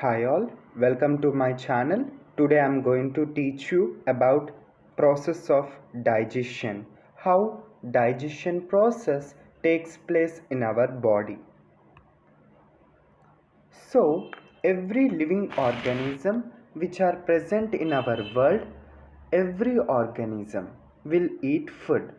Hi all, welcome to my channel. Today I am going to teach you about process of digestion. How digestion process takes place in our body. So, every living organism which are present in our world, every organism will eat food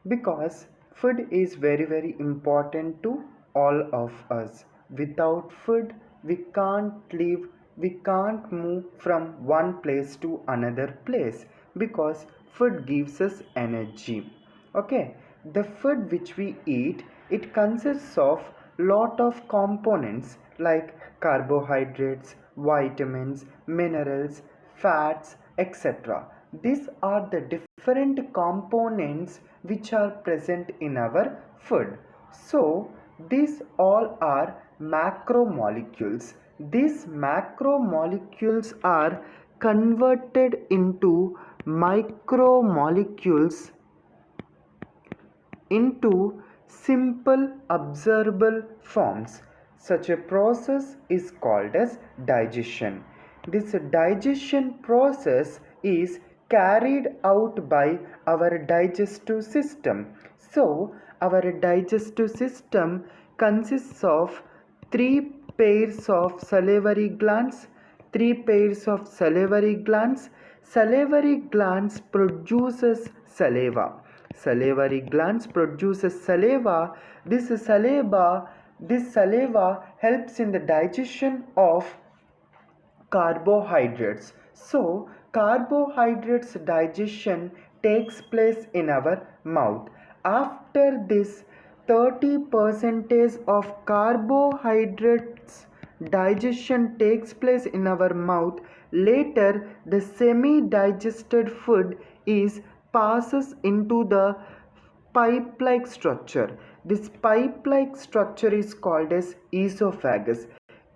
because food is very important to all of us. Without food we can't live, we can't move from one place to another place because food gives us energy. Okay, the food which we eat, it consists of lot of components like carbohydrates, vitamins, minerals, fats, etc. These are the different components which are present in our food. So these all are macromolecules. These macromolecules are converted into micromolecules into simple observable forms. Such a process is called as digestion. This digestion process is carried out by our digestive system. So, our digestive system consists of three pairs of salivary glands. Salivary glands produces saliva. Salivary glands produces saliva. This saliva helps in the digestion of carbohydrates. So carbohydrates digestion takes place in our mouth. After this, 30% of carbohydrates digestion takes place in our mouth. Later the semi digested food is passes into the pipe like structure. This pipe like structure is called as esophagus.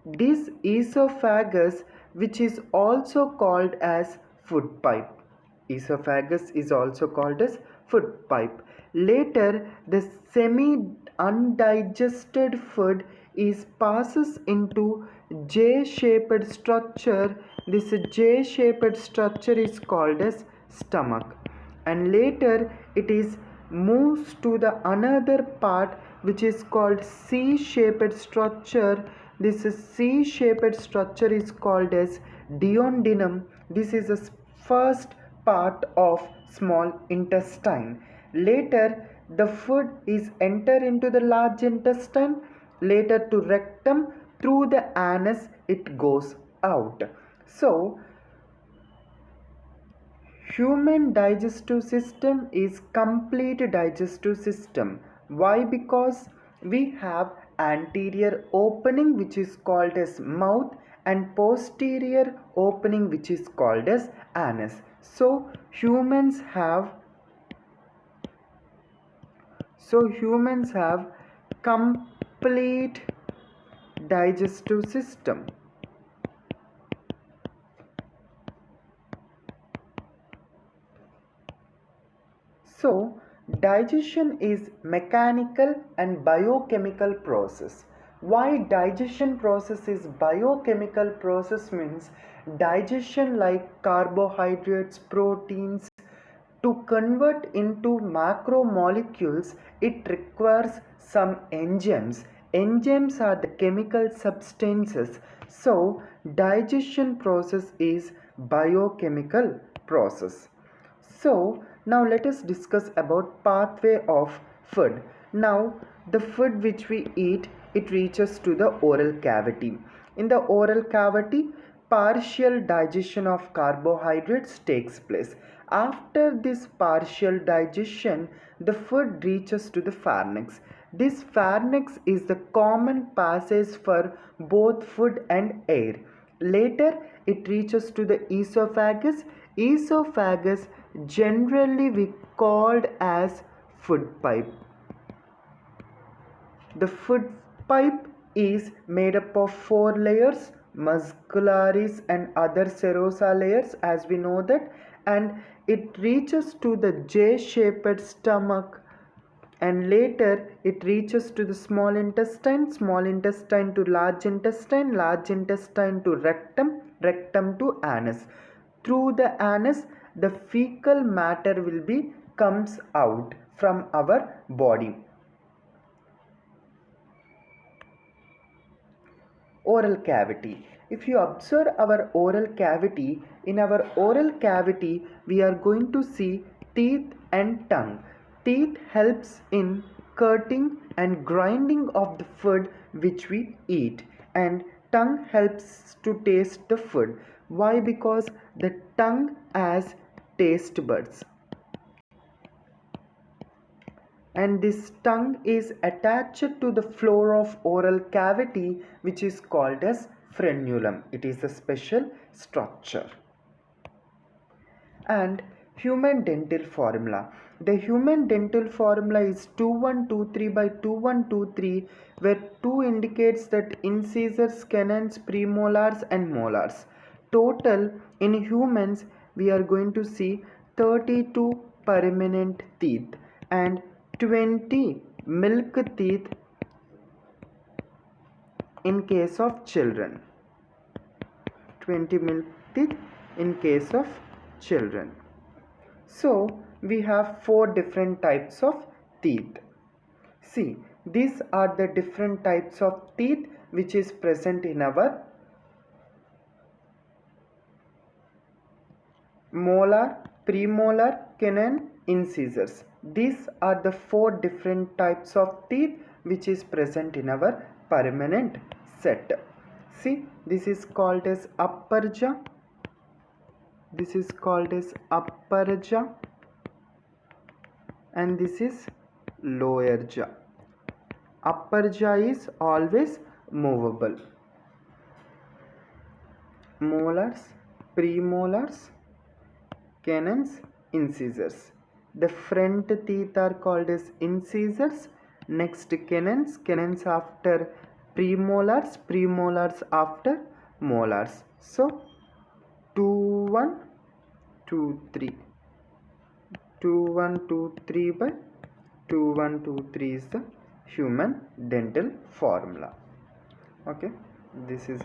This esophagus, which is also called as food pipe. Esophagus is also called as food pipe. Later, the semi undigested food is passes into J-shaped structure. This J-shaped structure is called as stomach, and later it is moves to the another part which is called C-shaped structure. This C-shaped structure is called as duodenum. This is the first part of small intestine. Later the food is enter into the large intestine. Later to rectum, through the anus it goes out. So human digestive system is complete digestive system. Why? Because we have anterior opening which is called as mouth and posterior opening which is called as anus. So humans have complete digestive system. So, digestion is mechanical and biochemical process. Why digestion process is biochemical process means digestion like carbohydrates, proteins, to convert into macromolecules, it requires some enzymes. Enzymes are the chemical substances. So, digestion process is biochemical process. So now let us discuss about pathway of food. Now the food which we eat, it reaches to the oral cavity. In the oral cavity, partial digestion of carbohydrates takes place. After this partial digestion, the food reaches to the pharynx. This pharynx is the common passage for both food and air. Later it reaches to the esophagus. Esophagus generally we called as food pipe. The food pipe is made up of 4 layers, muscularis and other serosa layers, as we know that, and it reaches to the J-shaped stomach and later it reaches to the small intestine to large intestine to rectum to anus. Through the anus the fecal matter will be comes out from our body. Oral cavity. If you observe our oral cavity, in our oral cavity we are going to see teeth and tongue. Teeth helps in cutting and grinding of the food which we eat, and tongue helps to taste the food. Why? Because the tongue has taste buds, and this tongue is attached to the floor of oral cavity, which is called as frenulum. It is a special structure. And human dental formula. The human dental formula is 2123 by 2123, where 2 indicates that incisors, canines, premolars and molars. Total in humans we are going to see 32 permanent teeth and 20 milk teeth in case of children. 20 milk teeth in case of children. So we have 4 different types of teeth. See, these are the different types of teeth which is present in our molar, premolar, canine, incisors. These are the 4 different types of teeth which is present in our permanent set. See, this is called as upper jaw. This is called as upper jaw, and this is lower jaw. Upper jaw is always movable. Molars, premolars, canines, incisors. The front teeth are called as incisors. Next canines, canines after premolars, premolars after molars. So 2 1 2 3. 2 1 2 3 by 2 1 2 3 is the human dental formula. Okay, this is